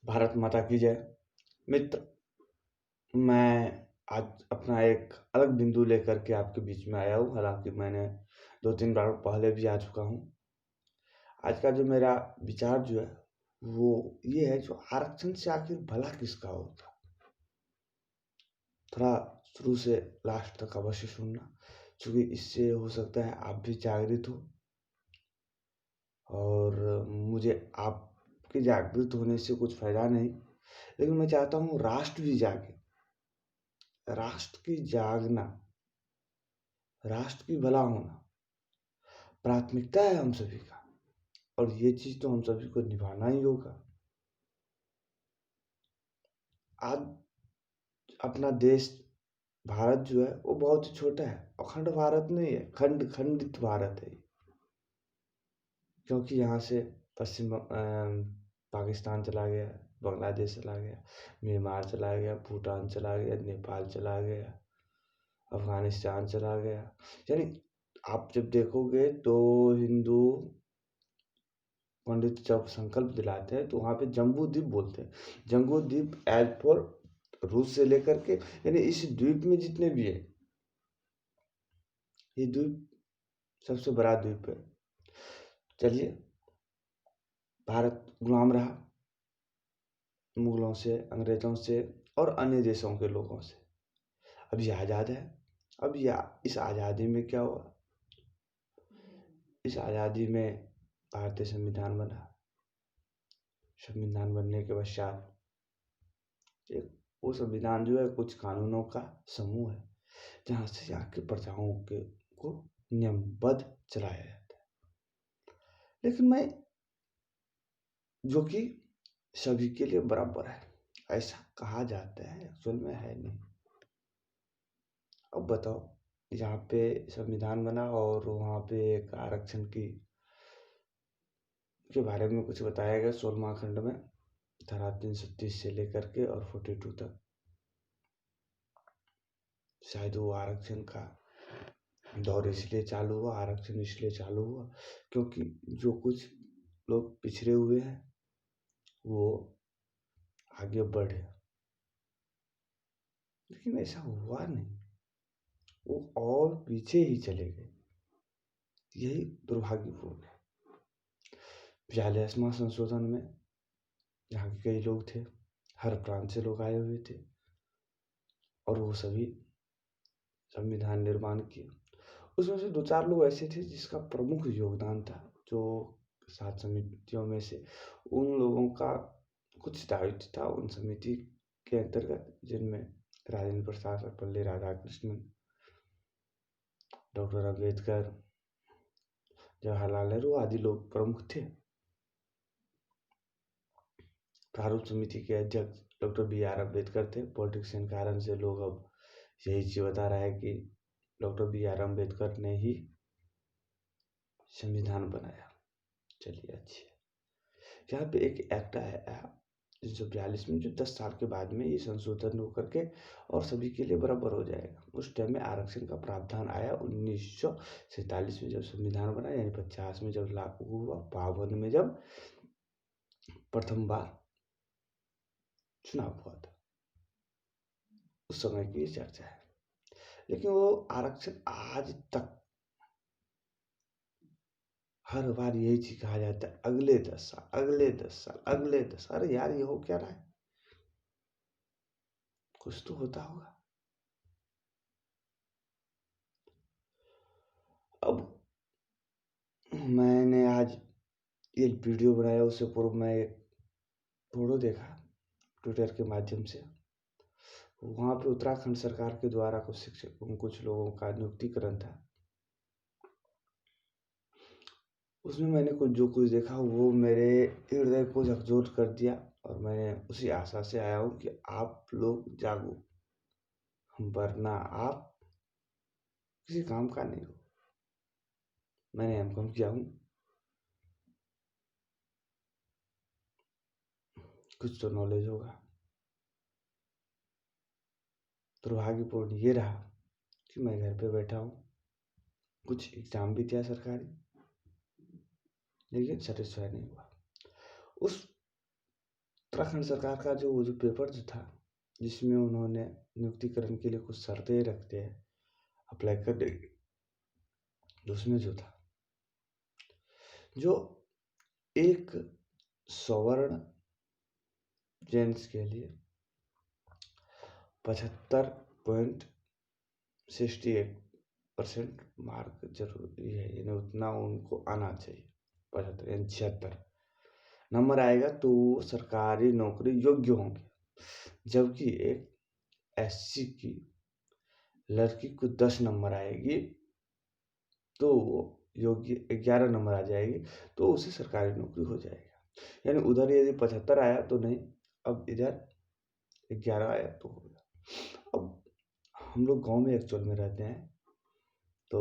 भारत माता की जय। मित्र, मैं आज अपना एक अलग बिंदु लेकर के आपके बीच में आया हूँ। हालाँकि मैंने 2-3 बार पहले भी आ चुका हूँ। आज का जो मेरा विचार जो है, वो ये है, जो आरक्षण से आखिर भला किसका होता है? थोड़ा शुरू से लास्ट तक अवश्य सुनना, क्योंकि इससे हो सकता है आप भी जागृत हो और मुझे आपके जागृत होने से कुछ फ़ायदा नहीं, लेकिन मैं चाहता हूँ राष्ट्र भी जागे। राष्ट्र की जागना, राष्ट्र की भला होना प्राथमिकता है हम सभी का, और ये चीज़ तो हम सभी को निभाना ही होगा। आज अपना देश भारत जो है वो बहुत ही छोटा है, अखंड भारत नहीं है, खंडित भारत है। क्योंकि यहाँ से पश्चिम पाकिस्तान चला गया, बांग्लादेश चला गया, म्यांमार चला गया, भूटान चला गया, नेपाल चला गया, अफगानिस्तान चला गया। यानी आप जब देखोगे तो हिंदू पंडित जब संकल्प दिलाते हैं तो वहाँ पे जम्बू द्वीप बोलते हैं। जम्बू द्वीप एज फॉर रूस से लेकर के, यानी इस द्वीप में जितने भी है, ये द्वीप सबसे बड़ा द्वीप है। चलिए, भारत गुलाम रहा मुगलों से, अंग्रेजों से और अन्य देशों के लोगों से। अब ये आज़ाद है। अब इस आज़ादी में क्या हुआ? इस आज़ादी में भारतीय संविधान बना। संविधान बनने के पश्चात एक वो संविधान जो है कुछ कानूनों का समूह है, जहाँ से यहाँ की प्रजाओं के को नियमबद्ध चलाया जाता है। लेकिन मैं, जो कि सभी के लिए बराबर है, ऐसा कहा जाता है, एक्चुअल में है नहीं। अब बताओ, यहाँ पे संविधान बना और वहाँ पे एक आरक्षण की के बारे में कुछ बताया गया 16वां खंड में, धारा 330 से लेकर के और 42 तक। शायद वो आरक्षण का दौर इसलिए चालू हुआ, आरक्षण इसलिए चालू हुआ क्योंकि जो कुछ लोग पिछड़े हुए हैं वो आगे बढ़े। लेकिन ऐसा हुआ नहीं, वो और पीछे ही चले गए। यही दुर्भाग्यपूर्ण है। 42वां संशोधन में यहाँ के कई लोग थे, हर प्रांत से लोग आए हुए थे, और वो सभी संविधान निर्माण किए। उसमें से 2-4 लोग ऐसे थे जिसका प्रमुख योगदान था, जो 7 समितियों में से उन लोगों का कुछ दायित्व था उन समिति के अंतर्गत, जिनमें राजेंद्र प्रसाद, सर्वपल्ली राधाकृष्णन, डॉक्टर अम्बेडकर, जवाहरलाल नेहरू आदि लोग प्रमुख थे। प्रारूप समिति के अध्यक्ष डॉक्टर B.R. अम्बेडकर थे। पॉलिटिक्स के कारण से लोग अब यही चीज बता रहा है कि डॉक्टर B.R. अम्बेडकर ने ही संविधान बनाया। चलिए, अच्छी है। यहाँ पे एक एक्ट आया 1942 में, जो 10 साल के बाद में ये संशोधन होकर के और सभी के लिए बराबर हो जाएगा। उस टाइम में आरक्षण का प्रावधान आया 1947 में, जब संविधान बना, यानी 50 में जब लागू हुआ, 52 में जब प्रथम बार चुनाव हुआ था, उस समय की चर्चा है। लेकिन वो आरक्षण आज तक हर बार यही चीज कहा जाता है, अगले 10 साल, अगले 10 साल, अगले 10। अरे यार, ये हो क्या रहा है? कुछ तो होता होगा। अब मैंने आज ये वीडियो बनाया, उससे पूर्व मैं एक फोटो देखा ट्विटर के माध्यम से। वहाँ पे उत्तराखंड सरकार के द्वारा कुछ शिक्षकों, कुछ लोगों का नियुक्तिकरण था। उसमें मैंने जो कुछ देखा वो मेरे हृदय को झकझोर कर दिया, और मैंने उसी आशा से आया हूँ कि आप लोग जागो, वरना आप किसी काम का नहीं हो। मैंने एमकॉम किया हूँ, कुछ तो नॉलेज होगा। दुर्भाग्यपूर्ण ये रहा कि मैं घर पे बैठा हूँ, कुछ एग्जाम भी दिया सरकारी, लेकिन सेटिस्फाई नहीं हुआ। उस उत्तराखंड सरकार का जो पेपर जो था, जिसमें उन्होंने नियुक्तिकरण के लिए कुछ शर्तें रखते हैं अप्लाई करने की, उसमें जो था, जो एक सवर्ण जेंट्स के लिए 75.68% मार्क जरूरी है, यानी उतना उनको आना चाहिए। 75 यानी 76 नंबर आएगा तो वो सरकारी नौकरी योग्य होंगे। जबकि एक एससी की लड़की को 10 नंबर आएगी तो वो योग्य 11 नंबर आ जाएगी तो उसे सरकारी नौकरी हो जाएगा। यानी उधर यदि 75 आया तो नहीं, अब इधर 11 आया तो हो गया। अब हम लोग गांव में एक्चुअल में रहते हैं, तो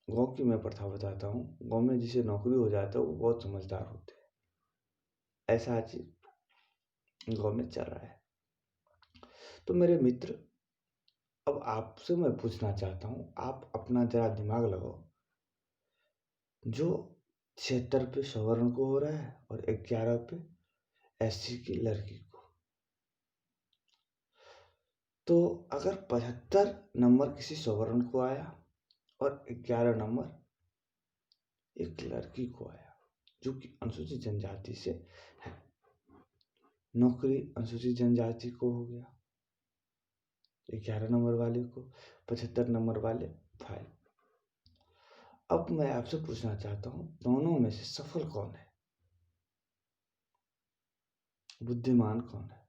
गांव की मैं प्रथा बताता हूँ। गांव में जिसे नौकरी हो जाता है वो बहुत समझदार होते हैं। ऐसा चीज गांव में चल रहा है। तो मेरे मित्र, अब आपसे मैं पूछना चाहता हूँ, आप अपना जरा दिमाग लगाओ। जो 76 पे सवर्ण को हो रहा है और 11 पे एससी की लड़की को, तो अगर 75 नंबर किसी सवर्ण को आया और 11 नंबर एक लड़की को आया जो कि अनुसूचित जनजाति से है, नौकरी अनुसूचित जनजाति को हो गया 11 नंबर वाले को, 75 नंबर वाले फाइल। अब मैं आपसे पूछना चाहता हूँ, दोनों में से सफल कौन है, बुद्धिमान कौन है?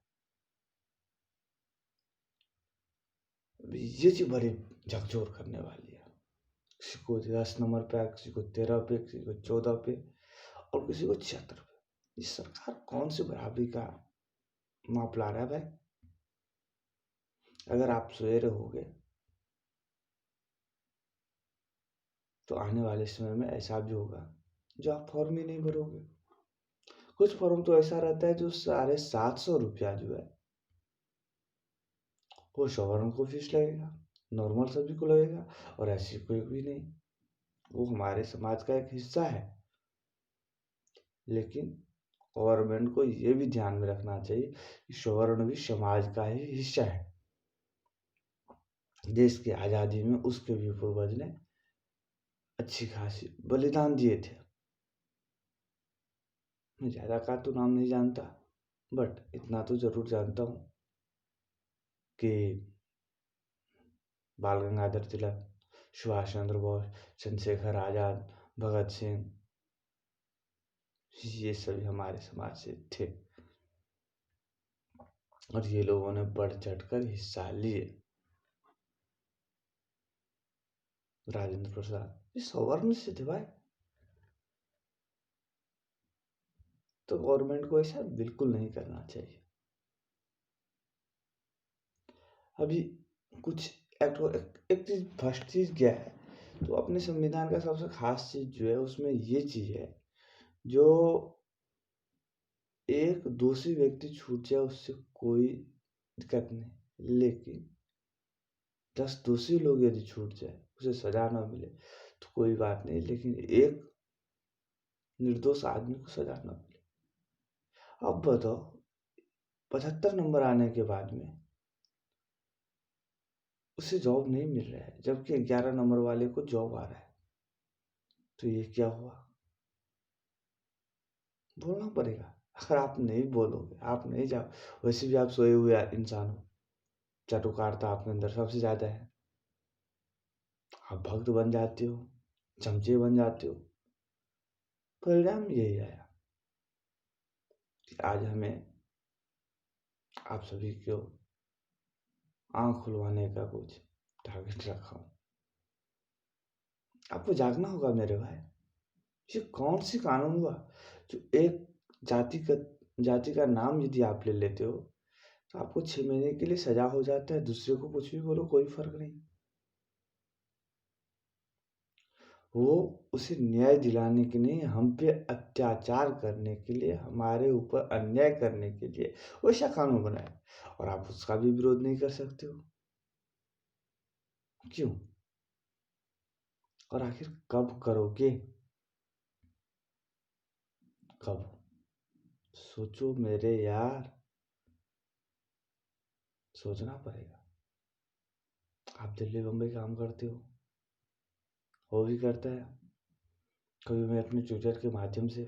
ये चीज बड़ी झकझोर करने वाली है। किसी को 10 नंबर पे, किसी को 13 पे, किसी को 14 पे और किसी को 76 पे। ये सरकार कौन सी बराबरी का माप ला रहा है भाई? अगर आप सोए रहोगे तो आने वाले समय में ऐसा भी होगा जो आप फॉर्म ही नहीं भरोगे। कुछ फॉर्म तो ऐसा रहता है जो 750 रुपया जो है वो सवर्ण को फीस लगेगा, नॉर्मल सभी को लगेगा और ऐसी कोई भी नहीं। वो हमारे समाज का एक हिस्सा है। लेकिन गवर्नमेंट को ये भी ध्यान में रखना चाहिए कि सवर्ण भी समाज का ही हिस्सा है। देश की आज़ादी में उसके भी पूर्वज ने अच्छी खासी बलिदान दिए थे। मैं ज़्यादा का तो नाम नहीं जानता, बट इतना तो जरूर जानता हूँ कि बाल गंगाधर तिलक, सुभाष चंद्र बोस, चंद्रशेखर आज़ाद, भगत सिंह, ये सभी हमारे समाज से थे और ये लोगों ने बढ़ चढ़ कर हिस्सा लिए। राजेंद्र प्रसाद ये सवर्ण से थे भाई। तो गवर्नमेंट को ऐसा बिल्कुल नहीं करना चाहिए। अभी कुछ एक चीज, फर्स्ट चीज क्या है, तो अपने संविधान का सबसे खास चीज जो है उसमें ये चीज है, जो एक दोषी व्यक्ति छूट जाए उससे कोई दिक्कत नहीं, लेकिन 10 दोषी लोग यदि छूट जाए उसे सजा ना मिले तो कोई बात नहीं, लेकिन एक निर्दोष आदमी को सजा ना मिले। अब बताओ, 75 नंबर आने के बाद में उसे जॉब नहीं मिल रहा है, जबकि 11 नंबर वाले को जॉब आ रहा है, तो ये क्या हुआ? बोलना पड़ेगा। अगर आप नहीं बोलोगे, आप नहीं जाओ, वैसे भी आप सोए हुए इंसान हो, चाटुकारिता आपके अंदर सबसे ज्यादा है, आप भक्त बन जाते हो, चमचे बन जाते हो। परिणाम यही आया कि आज हमें आप सभी को आंख खुलवाने का कुछ टारगेट रखा हूं। आपको जागना होगा मेरे भाई। ये कौन सी कानून हुआ जो एक जाति का जाति का नाम यदि आप ले लेते हो तो आपको 6 महीने के लिए सजा हो जाता है, दूसरे को कुछ भी बोलो कोई फर्क नहीं। वो उसे न्याय दिलाने के लिए, हम पे अत्याचार करने के लिए, हमारे ऊपर अन्याय करने के लिए वैसा कानून बनाया, और आप उसका भी विरोध नहीं कर सकते हो। क्यों? और आखिर कब करोगे? कब? सोचो मेरे यार, सोचना पड़ेगा। आप दिल्ली बम्बई काम करते हो भी करता है। कभी मैं अपने ट्विटर के माध्यम से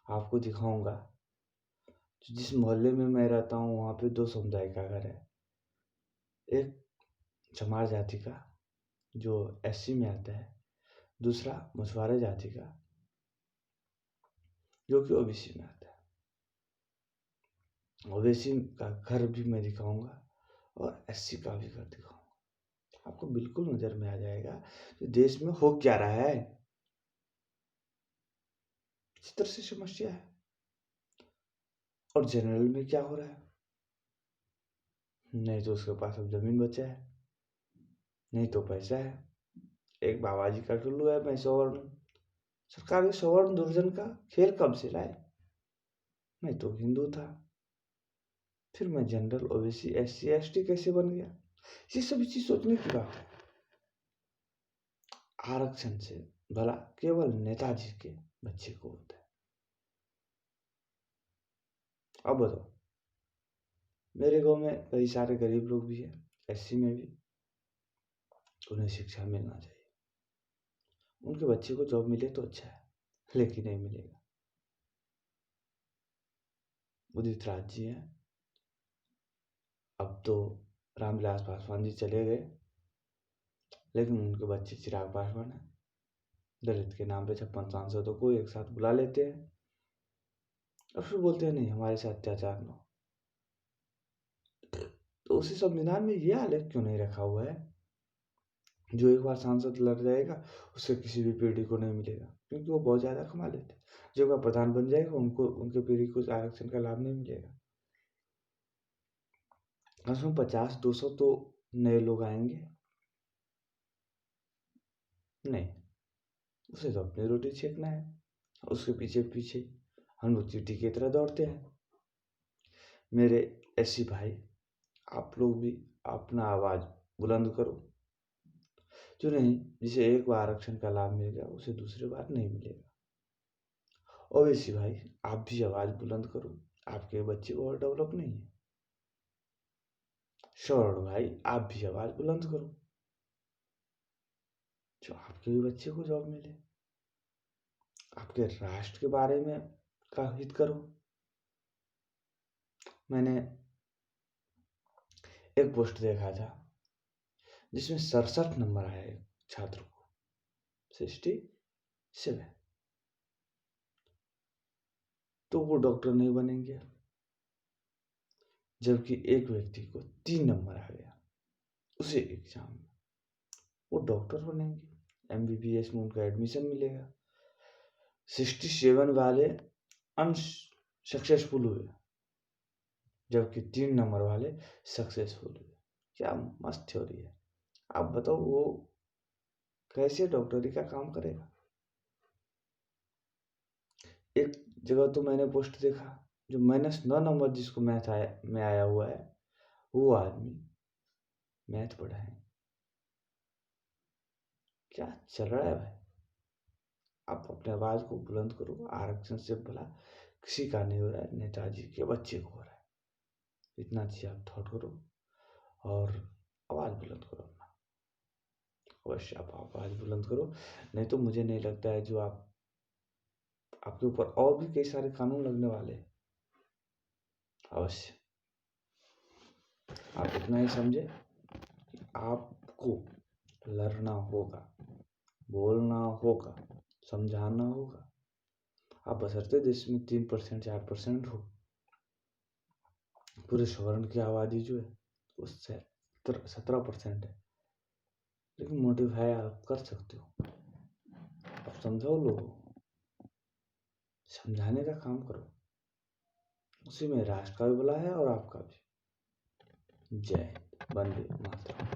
आपको दिखाऊंगा, जिस मोहल्ले में मैं रहता हूँ वहाँ पे 2 समुदाय का घर है। एक चमार जाति का जो एससी में आता है, दूसरा मछुआरा जाति का जो कि ओबीसी में आता है। ओबीसी का घर भी मैं दिखाऊंगा और एससी का भी घर दिखाऊंगा। आपको बिल्कुल नजर में आ जाएगा कि देश में हो क्या रहा है, किस तरह से समस्या है और जनरल में क्या हो रहा है। नहीं तो उसके पास अब जमीन बचा है, नहीं तो पैसा है। एक बाबाजी का टुल्लू है, मैं सवर्ण। सरकार भी सवर्ण दुर्जन का खेल कब से लाए। मैं तो हिंदू था, फिर मैं जनरल ओबीसी एससी एसटी कैसे बन गया। ये सभी चीज सोचने की बात है। आरक्षण से भला केवल नेताजी के बच्चे को होता है। अब बताओ, मेरे गांव में कई सारे गरीब लोग भी हैं, एससी में भी। उन्हें शिक्षा मिलना चाहिए, उनके बच्चे को जॉब मिले तो अच्छा है, लेकिन नहीं मिलेगा। उदित राज जी हैं, अब तो रामविलास पासवान जी चले गए, लेकिन उनके बच्चे चिराग पासवान है। दलित के नाम पे 56 सांसदों को एक साथ बुला लेते हैं और फिर बोलते हैं नहीं हमारे से अत्याचार न हो। तो उसी संविधान में ये आलेख क्यों नहीं रखा हुआ है, जो एक बार सांसद लड़ जाएगा उससे किसी भी पीढ़ी को नहीं मिलेगा, क्योंकि वो बहुत ज्यादा कमा लेते हैं। जो एक बार प्रधान बन जाएगा उनको उनके पीढ़ी को आरक्षण का लाभ नहीं मिलेगा। उसमें 50-200 तो नए लोग आएंगे नहीं, उसे तो अपनी रोटी छेकना है। उसके पीछे पीछे हम लोग चींटी की तरह दौड़ते हैं। मेरे ऐसी भाई, आप लोग भी अपना आवाज बुलंद करो। जो नहीं, जिसे एक बार आरक्षण का लाभ मिल गया उसे दूसरी बार नहीं मिलेगा। ओवैसी भाई, आप भी आवाज बुलंद करो, आपके बच्चे और डेवलप नहीं है। स्वर्ण भाई, आप भी आवाज बुलंद करो, जो आपके भी बच्चे को जॉब मिले। आपके राष्ट्र के बारे में का हित करो। मैंने एक पोस्ट देखा था जिसमें 67 नंबर आया एक छात्र को, 67। तो वो डॉक्टर नहीं बनेंगे, जबकि एक व्यक्ति को 3 नंबर आ गया उसी एग्जाम में, वो डॉक्टर बनेंगे, एमबीबीएस में उनका एडमिशन मिलेगा। 67 वाले अनसक्सेसफुल हुए, जबकि 3 नंबर वाले सक्सेसफुल हुए। क्या मस्त थ्योरी है। आप बताओ वो कैसे डॉक्टरी का काम करेगा। एक जगह तो मैंने पोस्ट देखा, जो -9 नंबर जिसको मैथ में आया हुआ है, वो आदमी मैथ पढ़ाए। क्या चल रहा है भाई। आप अपने आवाज को बुलंद करो। आरक्षण से भला किसी का नहीं हो रहा है, नेताजी के बच्चे को हो रहा है। इतना चीज आप थॉट करो और आवाज बुलंद करो अपना। अवश्य आप आवाज बुलंद करो, नहीं तो मुझे नहीं लगता है जो आपके ऊपर और भी कई सारे कानून लगने वाले हैं। अवश्य आप इतना ही समझे, आपको लड़ना होगा, बोलना होगा, समझाना होगा। आप बशर्ते देश में 3% 4% हो। पूरे स्वर्ण की आबादी जो है उससे 17% है, लेकिन मोटिफाई आप कर सकते हो। आप समझाओ लोगों को, समझाने का काम करो, उसी में राष्ट्र का भी भला है और आपका भी। जय हिंद, वंदे मातरम।